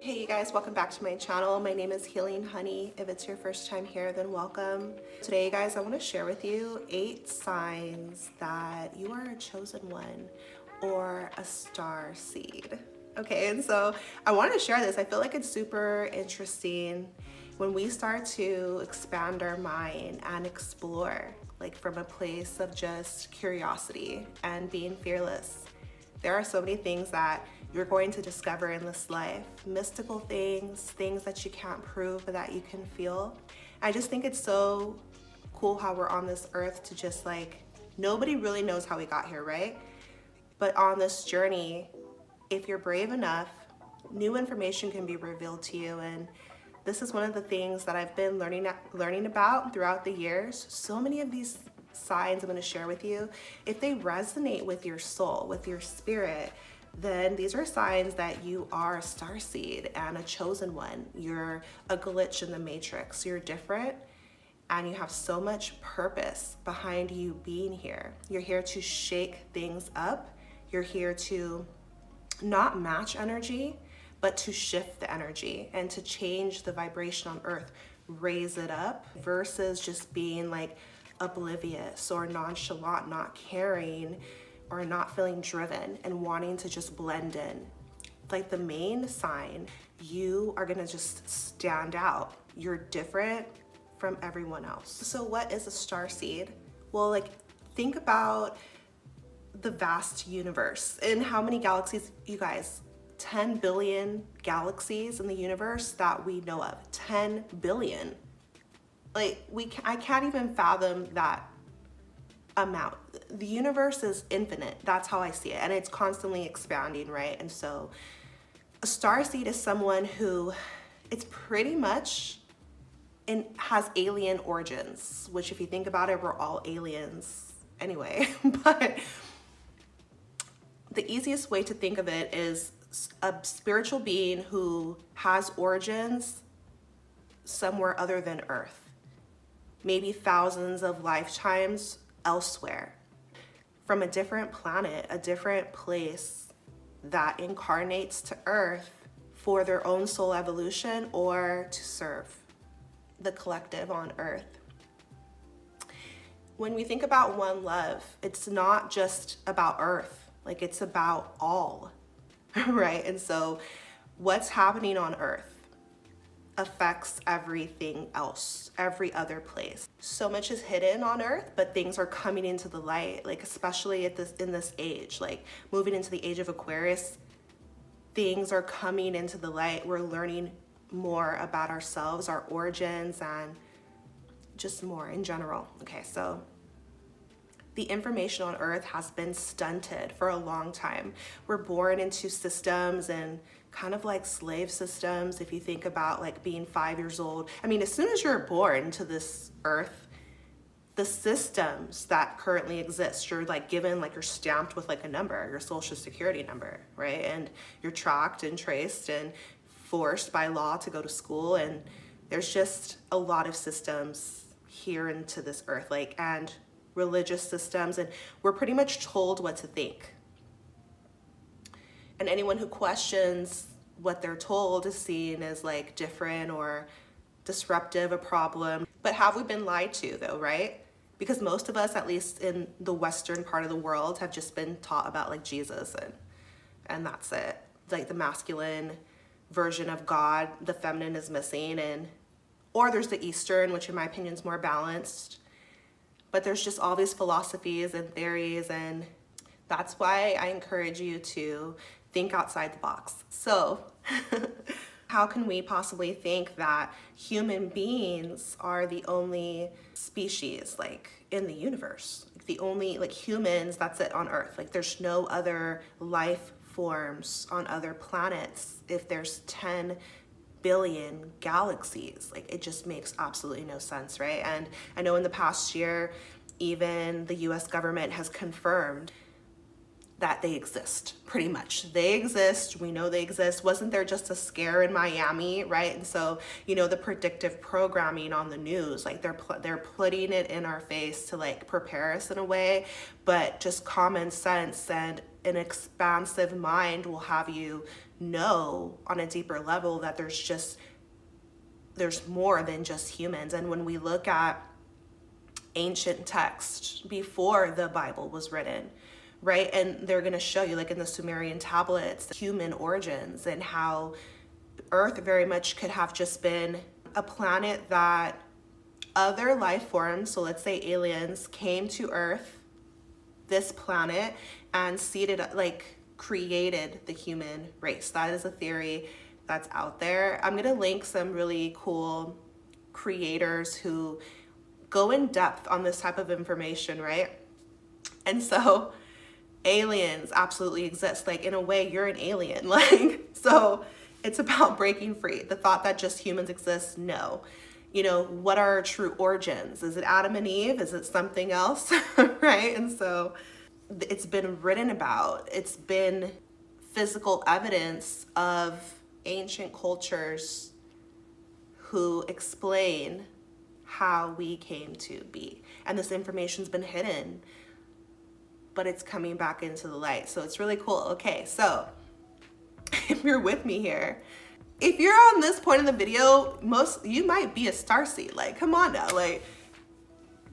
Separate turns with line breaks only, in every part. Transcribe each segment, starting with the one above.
Hey you guys, welcome back to my channel. My name is Healing Honey. If it's your first time here, then welcome. Today guys, I want to share with you 8 signs that you are a chosen one or a star seed. Okay, and so I want to share this. I feel like it's super interesting when we start to expand our mind and explore, like from a place of just curiosity and being fearless. There are so many things that you're going to discover in this life. Mystical things, things that you can't prove but that you can feel. I just think it's so cool how we're on this earth to just nobody really knows how we got here, right? But on this journey, if you're brave enough, new information can be revealed to you. And this is one of the things that I've been learning about throughout the years. So many of these signs I'm going to share with you, if they resonate with your soul, with your spirit, then these are signs that you are a starseed and a chosen one. You're a glitch in the matrix. You're different and you have so much purpose behind you being here. You're here to shake things up. You're here to not match energy, but to shift the energy and to change the vibration on earth, raise it up versus just being oblivious or nonchalant, not caring or not feeling driven and wanting to just blend in. Like the main sign, you are gonna just stand out. You're different from everyone else. So what is a star seed? Well, think about the vast universe and how many galaxies, you guys, 10 billion galaxies in the universe that we know of. 10 billion. I can't even fathom that amount. The universe is infinite. That's how I see it. And it's constantly expanding, right? And so a starseed is someone who it's pretty much has alien origins, which if you think about it, we're all aliens anyway. But the easiest way to think of it is a spiritual being who has origins somewhere other than Earth. Maybe thousands of lifetimes elsewhere, from a different planet, a different place that incarnates to Earth for their own soul evolution or to serve the collective on Earth. When we think about one love, it's not just about Earth, it's about all, right? And so what's happening on Earth affects everything else, every other place. So much is hidden on Earth, but things are coming into the light, especially in this age, moving into the age of Aquarius, things are coming into the light. We're learning more about ourselves, our origins, and just more in general. Okay, so the information on Earth has been stunted for a long time. We're born into systems and kind of like slave systems. If you think about being 5 years old, I mean, as soon as you're born to this earth, the systems that currently exist, you're given, you're stamped with a number, your social security number, right? And you're tracked and traced and forced by law to go to school. And there's just a lot of systems here into this earth, and religious systems, and we're pretty much told what to think. And anyone who questions what they're told is seen as different or disruptive, a problem. But have we been lied to though, right? Because most of us, at least in the Western part of the world, have just been taught about Jesus and that's it. The masculine version of God, the feminine is missing, or there's the Eastern, which in my opinion is more balanced. But there's just all these philosophies and theories, and that's why I encourage you to think outside the box. So how can we possibly think that human beings are the only species in the universe? The only humans, that's it on Earth. There's no other life forms on other planets if there's 10 billion galaxies. It just makes absolutely no sense, right? And I know in the past year, even the US government has confirmed that they exist, pretty much. They exist, we know they exist. Wasn't there just a scare in Miami, right? And so, you know, the predictive programming on the news, like they're putting it in our face to like prepare us in a way, but just common sense and an expansive mind will have you know on a deeper level that there's more than just humans. And when we look at ancient text before the Bible was written, right? And they're going to show you, like in the Sumerian tablets, the human origins and how Earth very much could have just been a planet that other life forms, so let's say aliens, came to Earth, this planet, and created the human race. That is a theory that's out there. I'm going to link some really cool creators who go in depth on this type of information, right? And so aliens absolutely exist. Like in a way, you're an alien. Like, so it's about breaking free. The thought that just humans exist, no. You know, what are our true origins? Is it Adam and Eve? Is it something else? Right? And so it's been written about. It's been physical evidence of ancient cultures who explain how we came to be. And this information's been hidden, but it's coming back into the light. So it's really cool. Okay, so if you're with me here, if you're on this point in the video, you might be a starseed. Like, come on now, like,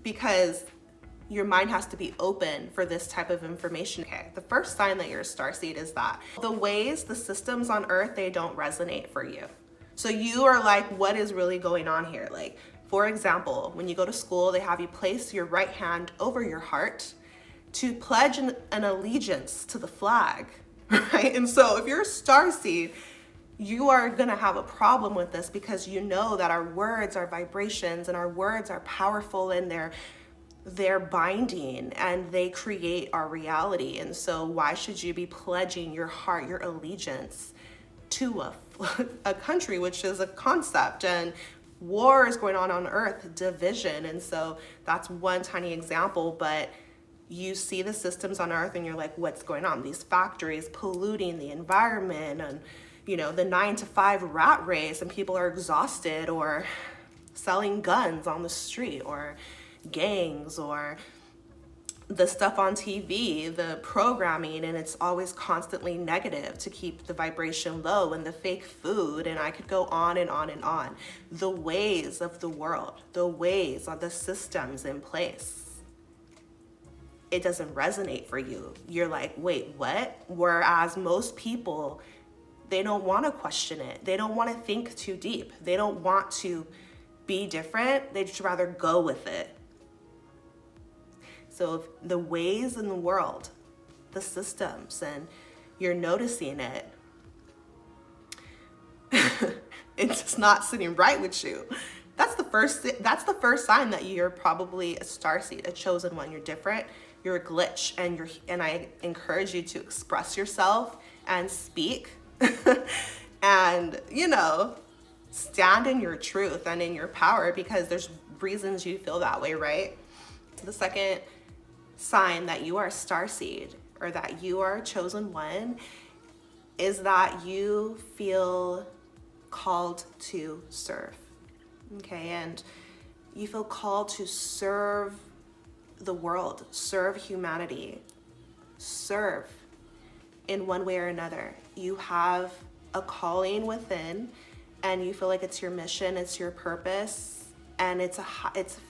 because your mind has to be open for this type of information. Okay, the first sign that you're a starseed is that the ways, the systems on Earth, they don't resonate for you. So you are like, what is really going on here? Like, for example, when you go to school, they have you place your right hand over your heart to pledge an allegiance to the flag, right? And so if you're a starseed, you are gonna have a problem with this because you know that our words are vibrations and our words are powerful and they're binding and they create our reality. And so why should you be pledging your heart, your allegiance to a country, which is a concept, and war is going on Earth, division. And so that's one tiny example, but you see the systems on Earth and you're like, what's going on? These factories polluting the environment, and you know, the 9-to-5 rat race, and people are exhausted, or selling guns on the street, or gangs, or the stuff on TV, the programming, and it's always constantly negative to keep the vibration low, and the fake food, and I could go on and on and on. The ways of the world, the ways of the systems in place, it doesn't resonate for you. You're like, wait, what? Whereas most people, they don't want to question it. They don't want to think too deep. They don't want to be different. They just rather go with it. So if the ways in the world, the systems, and you're noticing it, it's just not sitting right with you. That's the first sign that you're probably a starseed, a chosen one. You're different. You're a glitch, and I encourage you to express yourself and speak, and you know, stand in your truth and in your power, because there's reasons you feel that way, right? The second sign that you are a starseed, or that you are a chosen one, is that you feel called to serve. Okay, and you feel called to serve the world, serve humanity, serve in one way or another. You have a calling within, and you feel like it's your mission, it's your purpose, and it's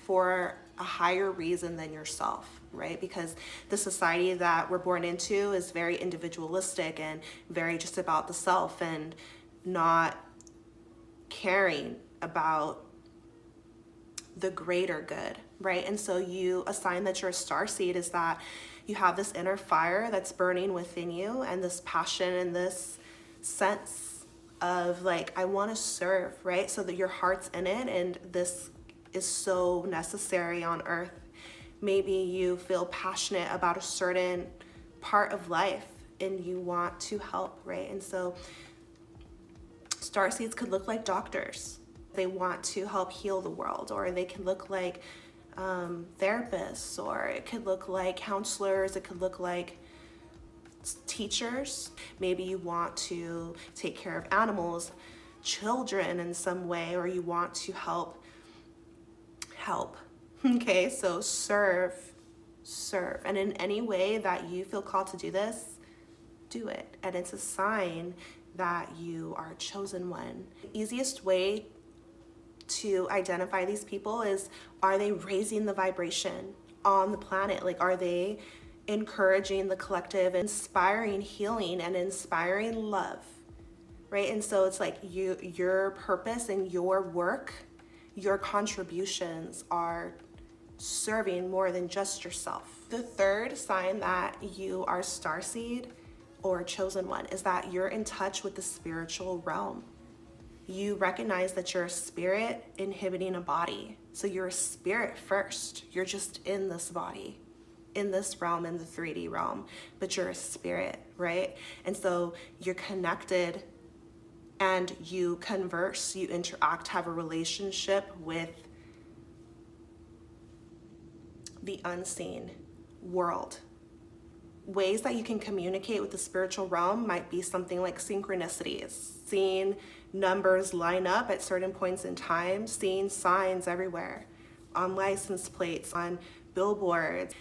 for a higher reason than yourself, right? Because the society that we're born into is very individualistic and very just about the self, and not caring about the greater good, right? And so a sign that you're a starseed is that you have this inner fire that's burning within you, and this passion and this sense of like, I want to serve, right? So that your heart's in it, and this is so necessary on Earth. Maybe you feel passionate about a certain part of life and you want to help, right? And so starseeds could look like doctors. They want to help heal the world, or they can look like therapists, or it could look like counselors, it could look like teachers. Maybe you want to take care of animals, children in some way, or you want to help. Okay, so serve. And in any way that you feel called to do this, do it. And it's a sign that you are a chosen one. The easiest way to identify these people is, are they raising the vibration on the planet? Like, are they encouraging the collective, inspiring healing and inspiring love, right? And so it's like your purpose and your work, your contributions are serving more than just yourself. The third sign that you are starseed or chosen one is that you're in touch with the spiritual realm. You recognize that you're a spirit inhabiting a body. So you're a spirit first. You're just in this body, in this realm, in the 3D realm, but you're a spirit, right? And so you're connected and you converse, you interact, have a relationship with the unseen world. Ways that you can communicate with the spiritual realm might be something like synchronicities, seeing numbers line up at certain points in time, seeing signs everywhere, on license plates, on billboards,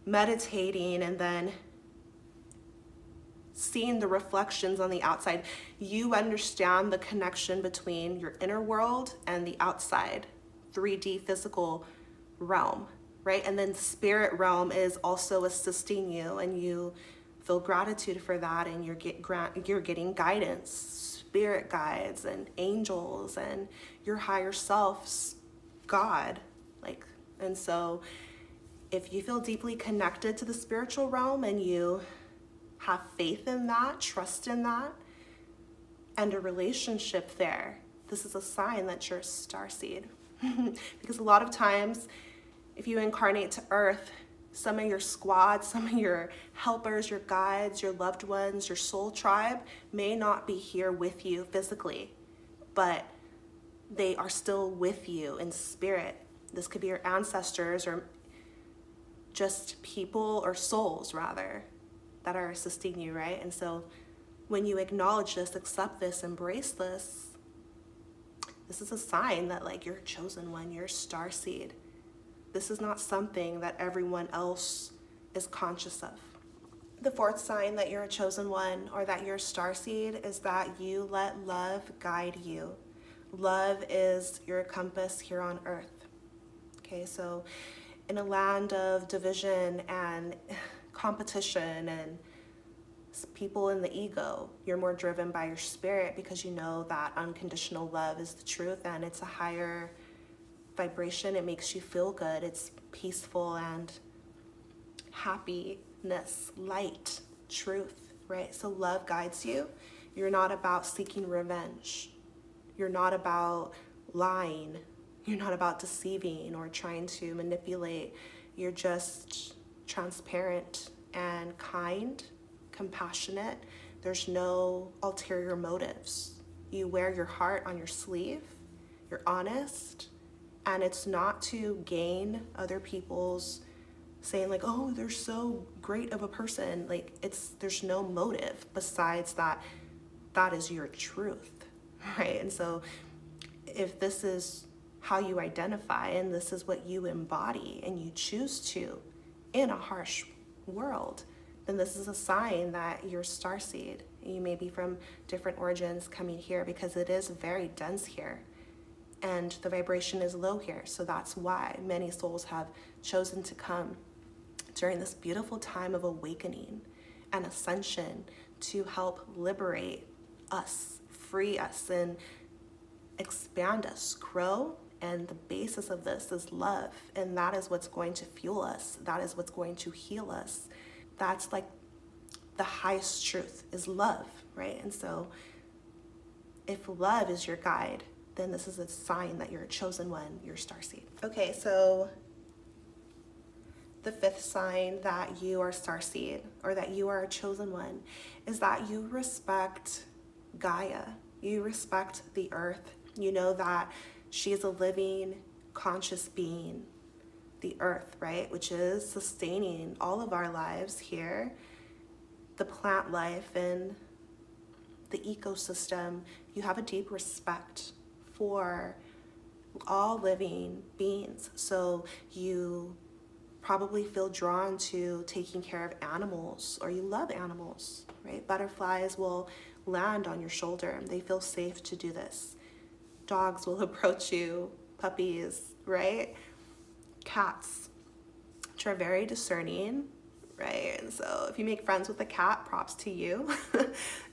meditating, and then seeing the reflections on the outside. You understand the connection between your inner world and the outside 3D physical realm, right? And then the spirit realm is also assisting you, and you feel gratitude for that, and you're getting guidance, spirit guides and angels and your higher self's God. And so if you feel deeply connected to the spiritual realm and you have faith in that, trust in that, and a relationship there, this is a sign that you're a starseed. Because a lot of times, if you incarnate to Earth, some of your squad, some of your helpers, your guides, your loved ones, your soul tribe may not be here with you physically, but they are still with you in spirit. This could be your ancestors or just people or souls, rather, that are assisting you, right? And so when you acknowledge this, accept this, embrace this, this is a sign that like you're a chosen one, you're a starseed. This is not something that everyone else is conscious of. The fourth sign that you're a chosen one or that you're a starseed is that you let love guide you. Love is your compass here on Earth. Okay, so in a land of division and competition and people in the ego, you're more driven by your spirit because you know that unconditional love is the truth and it's a higher vibration. It makes you feel good. It's peaceful and happiness, light, truth, right? So love guides you. You're not about seeking revenge. You're not about lying. You're not about deceiving or trying to manipulate. You're just transparent and kind, compassionate. There's no ulterior motives. You wear your heart on your sleeve. You're honest. And it's not to gain other people's saying like, oh, they're so great of a person. Like there's no motive besides that is your truth, right? And so if this is how you identify and this is what you embody and you choose to in a harsh world, then this is a sign that you're starseed. You may be from different origins coming here because it is very dense here. And the vibration is low here. So that's why many souls have chosen to come during this beautiful time of awakening and ascension to help liberate us, free us, and expand us, grow. And the basis of this is love. And that is what's going to fuel us. That is what's going to heal us. That's like the highest truth is love, right? And so if love is your guide, then this is a sign that you're a chosen one, you're a starseed. Okay, so the fifth sign that you are starseed or that you are a chosen one is that you respect Gaia. You respect the earth. You know that she is a living, conscious being, the earth, right? Which is sustaining all of our lives here. the plant life and the ecosystem. You have a deep respect for all living beings. So you probably feel drawn to taking care of animals, or you love animals, right? Butterflies will land on your shoulder and they feel safe to do this. Dogs will approach you, puppies, right? Cats, which are very discerning, right? And so if you make friends with a cat, props to you.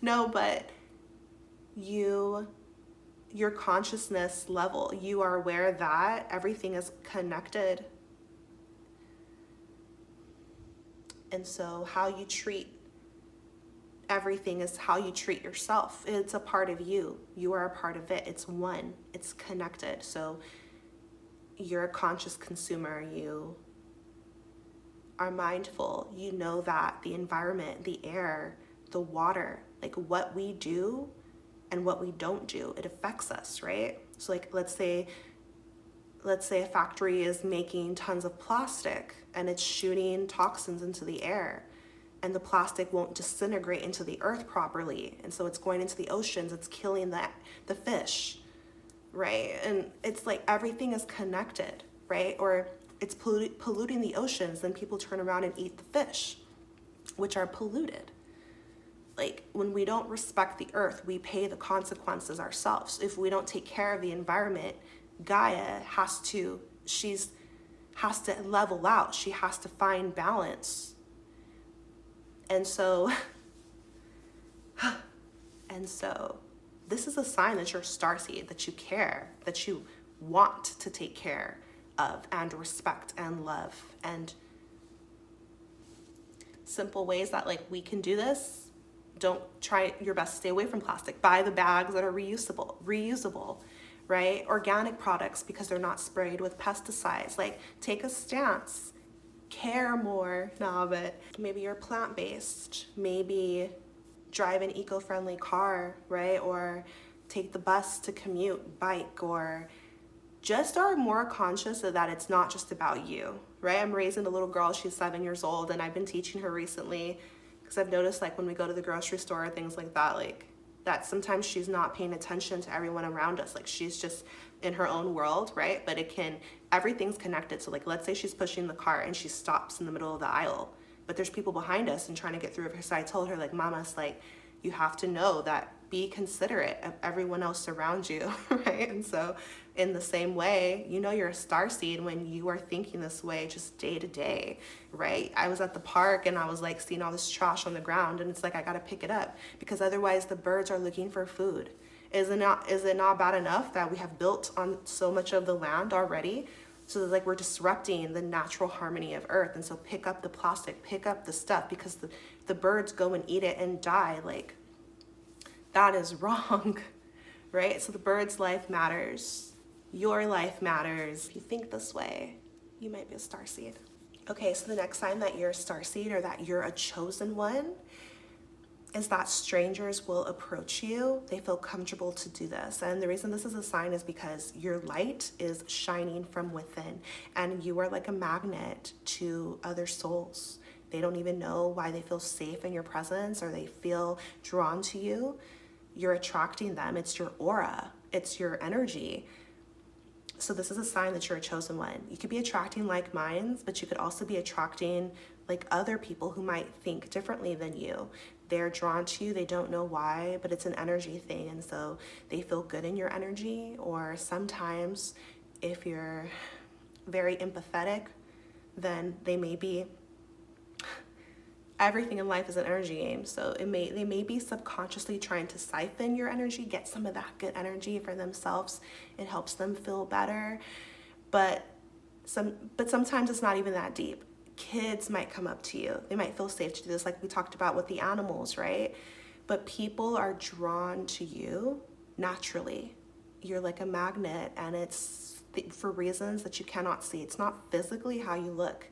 No, but your consciousness level, you are aware that everything is connected. And so how you treat everything is how you treat yourself. It's a part of you. You are a part of it. It's one. It's connected. So you're a conscious consumer. You are mindful. You know that the environment, the air, the water, like what we do and what we don't do, it affects us, right? So like let's say a factory is making tons of plastic and it's shooting toxins into the air, and the plastic won't disintegrate into the earth properly, and so it's going into the oceans, it's killing the fish, right? And it's like everything is connected, right? Or it's polluting the oceans, then people turn around and eat the fish, which are polluted. Like when we don't respect the earth, we pay the consequences ourselves. If we don't take care of the environment, Gaia has to level out. She has to find balance. And so this is a sign that you're a starseed, that you care, that you want to take care of and respect and love. And simple ways that like we can do this. Don't try your best to stay away from plastic. Buy the bags that are reusable, right? Organic products because they're not sprayed with pesticides. Like take a stance, care more. No, but maybe you're plant-based. Maybe drive an eco-friendly car, right? Or take the bus to commute, bike, or just are more conscious of that it's not just about you, right? I'm raising a little girl, she's 7 years old, and I've been teaching her recently because I've noticed like when we go to the grocery store, things like that, like that sometimes she's not paying attention to everyone around us. Like she's just in her own world, right? But everything's connected. So like, let's say she's pushing the cart and she stops in the middle of the aisle, but there's people behind us and trying to get through her. So I told her like, Mama's like, you have to know that, be considerate of everyone else around you, right? And so in the same way, you know you're a starseed when you are thinking this way just day to day, right? I was at the park and I was like seeing all this trash on the ground, and it's like I gotta pick it up because otherwise the birds are looking for food. Is it not bad enough that we have built on so much of the land already? So that like we're disrupting the natural harmony of earth. And so pick up the plastic, pick up the stuff, because the birds go and eat it and die. Like that is wrong, right? So the bird's life matters. Your life matters. If you think this way, you might be a starseed. Okay, so the next sign that you're a starseed or that you're a chosen one is that strangers will approach you. They feel comfortable to do this. And the reason this is a sign is because your light is shining from within, and you are like a magnet to other souls. They don't even know why they feel safe in your presence or they feel drawn to you. You're attracting them. It's your aura. It's your energy. So this is a sign that you're a chosen one. You could be attracting like minds, but you could also be attracting like other people who might think differently than you. They're drawn to you. They don't know why, but it's an energy thing. And so they feel good in your energy. Or sometimes if you're very empathetic, then they may be, everything in life is an energy game. So they may be subconsciously trying to siphon your energy, get some of that good energy for themselves. It helps them feel better. But sometimes it's not even that deep. Kids might come up to you. They might feel safe to do this, like we talked about with the animals, right? But people are drawn to you naturally. You're like a magnet, and it's for reasons that you cannot see. It's not physically how you look.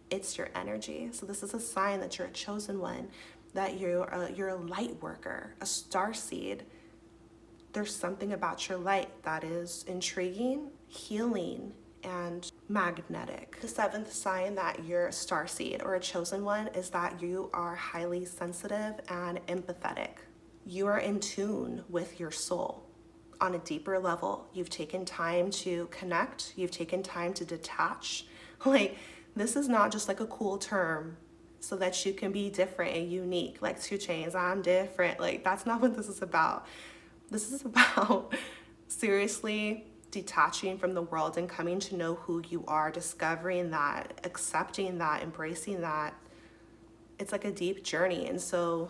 It's your energy. So this is a sign that you're a chosen one, that you're a light worker, a starseed. There's something about your light that is intriguing, healing, and magnetic. The seventh sign that you're a starseed or a chosen one is that you are highly sensitive and empathetic. You are in tune with your soul on a deeper level. You've taken time to connect. You've taken time to detach. Like, this is not just like a cool term so that you can be different and unique. Like 2 Chainz, I'm different. Like, that's not what this is about. This is about seriously detaching from the world and coming to know who you are, discovering that, accepting that, embracing that. It's like a deep journey. And so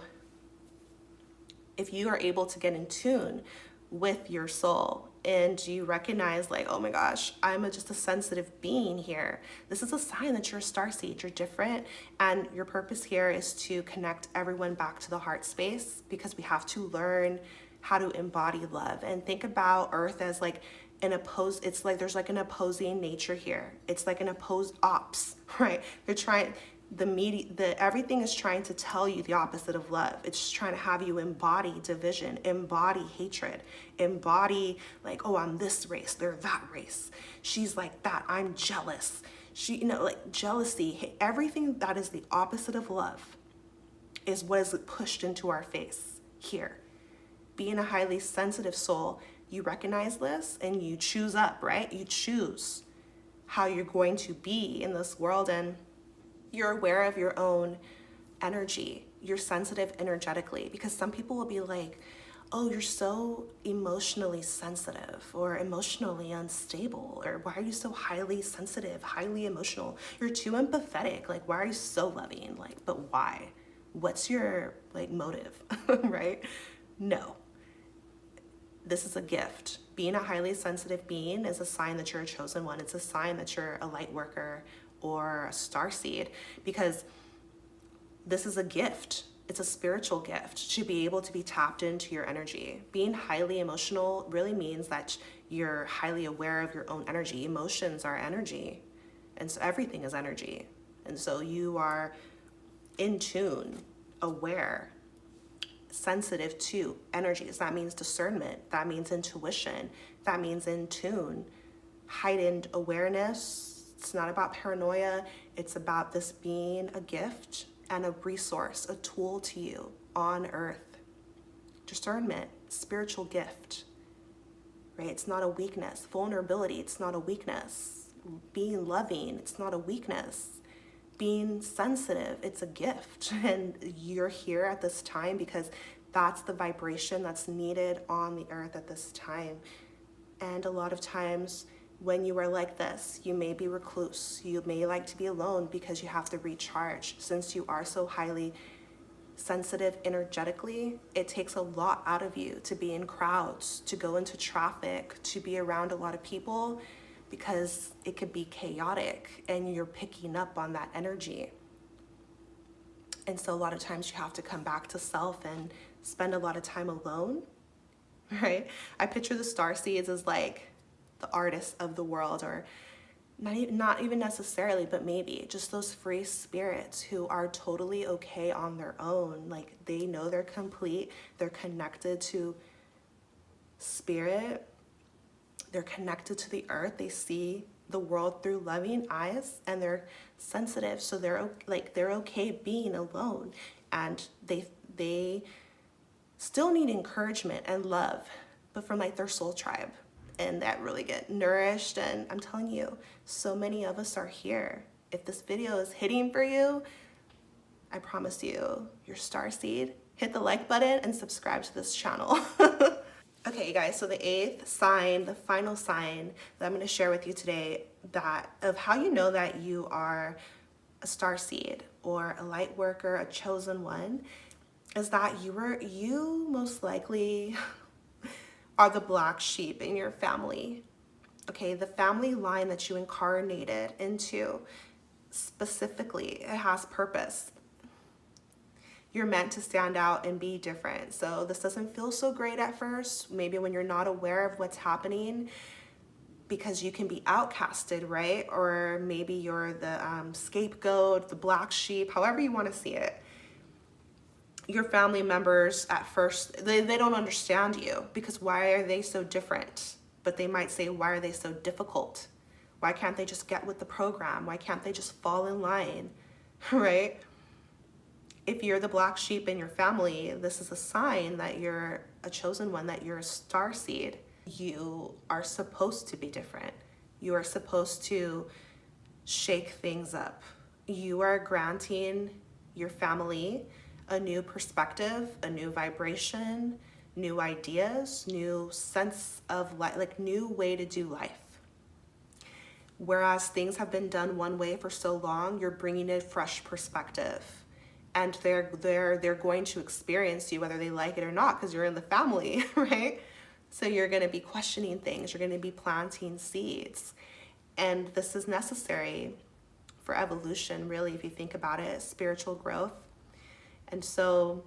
if you are able to get in tune with your soul and you recognize like, oh my gosh, I'm just a sensitive being here, this is a sign that you're a starseed. You're different, and your purpose here is to connect everyone back to the heart space, because we have to learn how to embody love. And think about Earth as like it's like there's like an opposing nature here. It's like an opposed ops, right? They're trying, everything is trying to tell you the opposite of love. It's trying to have you embody division, embody hatred, embody like, oh, I'm this race, they're that race. She's like that, I'm jealous. Like jealousy, everything that is the opposite of love is what is pushed into our face here. Being a highly sensitive soul, you recognize this and you choose up, right? You choose how you're going to be in this world, and you're aware of your own energy. You're sensitive energetically, because some people will be like, oh, you're so emotionally sensitive or emotionally unstable, or why are you so highly sensitive, highly emotional? You're too empathetic. Like, why are you so loving? Like, but why? What's your like motive, right? No. This is a gift. Being a highly sensitive being is a sign that you're a chosen one. It's a sign that you're a light worker or a starseed, because this is a gift. It's a spiritual gift to be able to be tapped into your energy. Being highly emotional really means that you're highly aware of your own energy. Emotions are energy, and so everything is energy. And so you are in tune, aware, sensitive to energies. That means discernment. That means intuition. That means in tune, heightened awareness. It's not about paranoia. It's about this being a gift and a resource, a tool to you on earth. Discernment, spiritual gift, right? It's not a weakness. Vulnerability, it's not a weakness. Being loving, it's not a weakness. Being sensitive, it's a gift. And you're here at this time because that's the vibration that's needed on the earth at this time. And a lot of times when you are like this, you may be recluse. You may like to be alone because you have to recharge. Since you are so highly sensitive energetically, it takes a lot out of you to be in crowds, to go into traffic, to be around a lot of people, because it could be chaotic and you're picking up on that energy. And so a lot of times you have to come back to self and spend a lot of time alone, right? I picture the starseeds as like the artists of the world, or not even necessarily, but maybe just those free spirits who are totally okay on their own. Like, they know they're complete, they're connected to spirit, they're connected to the earth, they see the world through loving eyes, and they're sensitive, so they're okay being alone, and they still need encouragement and love, but from like their soul tribe, and that really get nourished. And I'm telling you, so many of us are here. If this video is hitting for you, I promise you, your starseed, hit the like button and subscribe to this channel. Okay, you guys, so the 8th sign, the final sign that I'm going to share with you today, that of how you know that you are a starseed or a light worker, a chosen one, is that you most likely are the black sheep in your family. Okay, the family line that you incarnated into, specifically, it has purpose. You're meant to stand out and be different. So this doesn't feel so great at first, maybe when you're not aware of what's happening, because you can be outcasted, right? Or maybe you're the scapegoat, the black sheep, however you want to see it. Your family members at first, they don't understand you, because why are they so different? But they might say, why are they so difficult? Why can't they just get with the program? Why can't they just fall in line, right? If you're the black sheep in your family, this is a sign that you're a chosen one, that you're a starseed. You are supposed to be different. You are supposed to shake things up. You are granting your family a new perspective, a new vibration, new ideas, new sense of life, like new way to do life. Whereas things have been done one way for so long, you're bringing a fresh perspective. And they're going to experience you whether they like it or not, because you're in the family, right? So you're going to be questioning things. You're going to be planting seeds. And this is necessary for evolution, really, if you think about it, spiritual growth. And so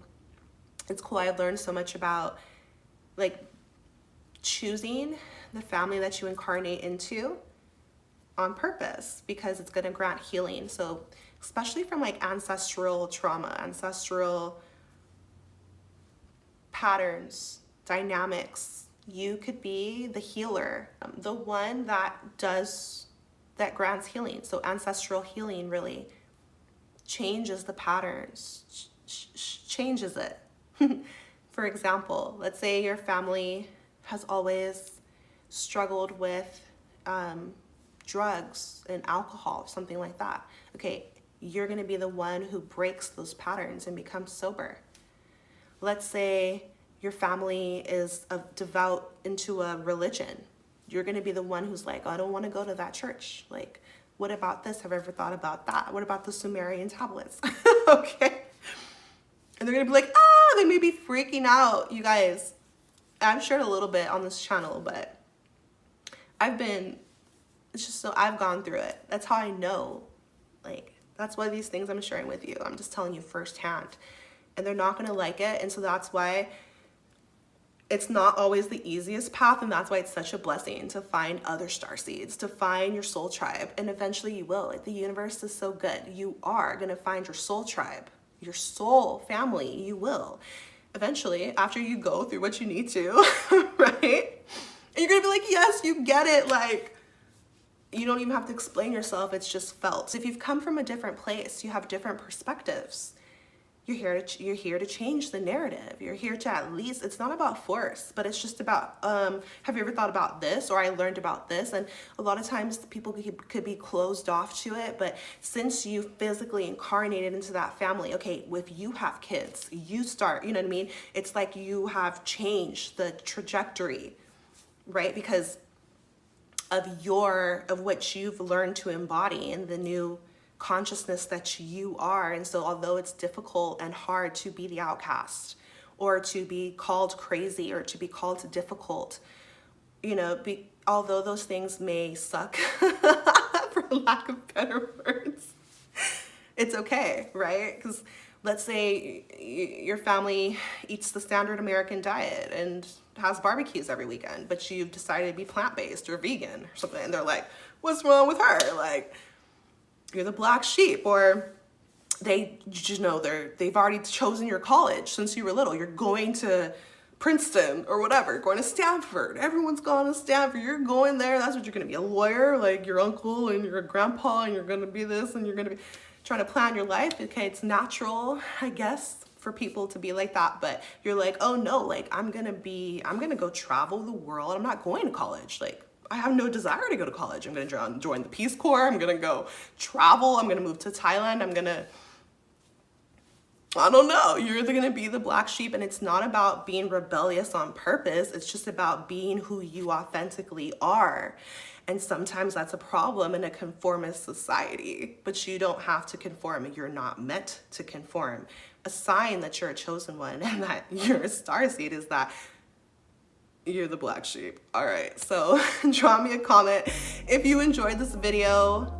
it's cool. I learned so much about like choosing the family that you incarnate into on purpose, because it's going to grant healing. So especially from like ancestral trauma, ancestral patterns, dynamics, you could be the healer, the one that grants healing. So ancestral healing really changes the patterns, changes it. For example, let's say your family has always struggled with drugs and alcohol, something like that. Okay, you're going to be the one who breaks those patterns and becomes sober. Let's say your family is devout into a religion. You're going to be the one who's like, oh, I don't want to go to that church. Like, what about this? Have I ever thought about that? What about the Sumerian tablets? Okay. And they're going to be like, oh, they may be freaking out. You guys, I've shared a little bit on this channel, but I've gone through it. That's how I know. Like, that's why these things I'm sharing with you, I'm just telling you firsthand. And they're not going to like it. And so that's why it's not always the easiest path. And that's why it's such a blessing to find other starseeds, to find your soul tribe. And eventually you will. Like, the universe is so good. You are going to find your soul tribe, your soul family. You will. Eventually, after you go through what you need to, right? And you're going to be like, yes, you get it. Like, you don't even have to explain yourself. It's just felt. If you've come from a different place, you have different perspectives. You're here to change the narrative. You're here to, at least, it's not about force, but it's just about, have you ever thought about this? Or I learned about this. And a lot of times people could be closed off to it. But since you physically incarnated into that family, okay, if you have kids, you start, you know what I mean? It's like you have changed the trajectory, right? Because of what you've learned to embody in the new consciousness that you are. And so although it's difficult and hard to be the outcast, or to be called crazy, or to be called difficult, you know, although those things may suck, for lack of better words, it's okay, right? Because let's say your family eats the standard American diet and has barbecues every weekend, but you've decided to be plant-based or vegan or something, and they're like, what's wrong with her? Like, you're the black sheep. Or they've already chosen your college since you were little. You're going to Princeton or whatever, going to Stanford. Everyone's gone to Stanford. You're going there. That's what you're going to be, a lawyer, like your uncle and your grandpa, and you're going to be this, and you're going to be trying to plan your life. Okay, it's natural, I guess, for people to be like that, but you're like, oh no, like I'm gonna go travel the world. I'm not going to college. Like, I have no desire to go to college. I'm gonna join the Peace Corps. I'm gonna go travel. I'm gonna move to Thailand. I don't know. You're either gonna be the black sheep, and it's not about being rebellious on purpose. It's just about being who you authentically are. And sometimes that's a problem in a conformist society, but you don't have to conform. You're not meant to conform. A sign that you're a chosen one and that you're a starseed is that you're the black sheep. All right, so drop me a comment if you enjoyed this video.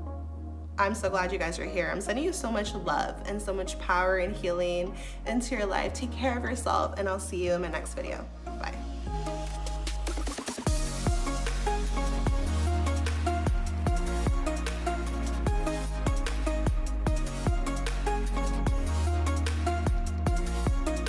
I'm so glad you guys are here. I'm sending you so much love and so much power and healing into your life. Take care of yourself, and I'll see you in my next video. Bye.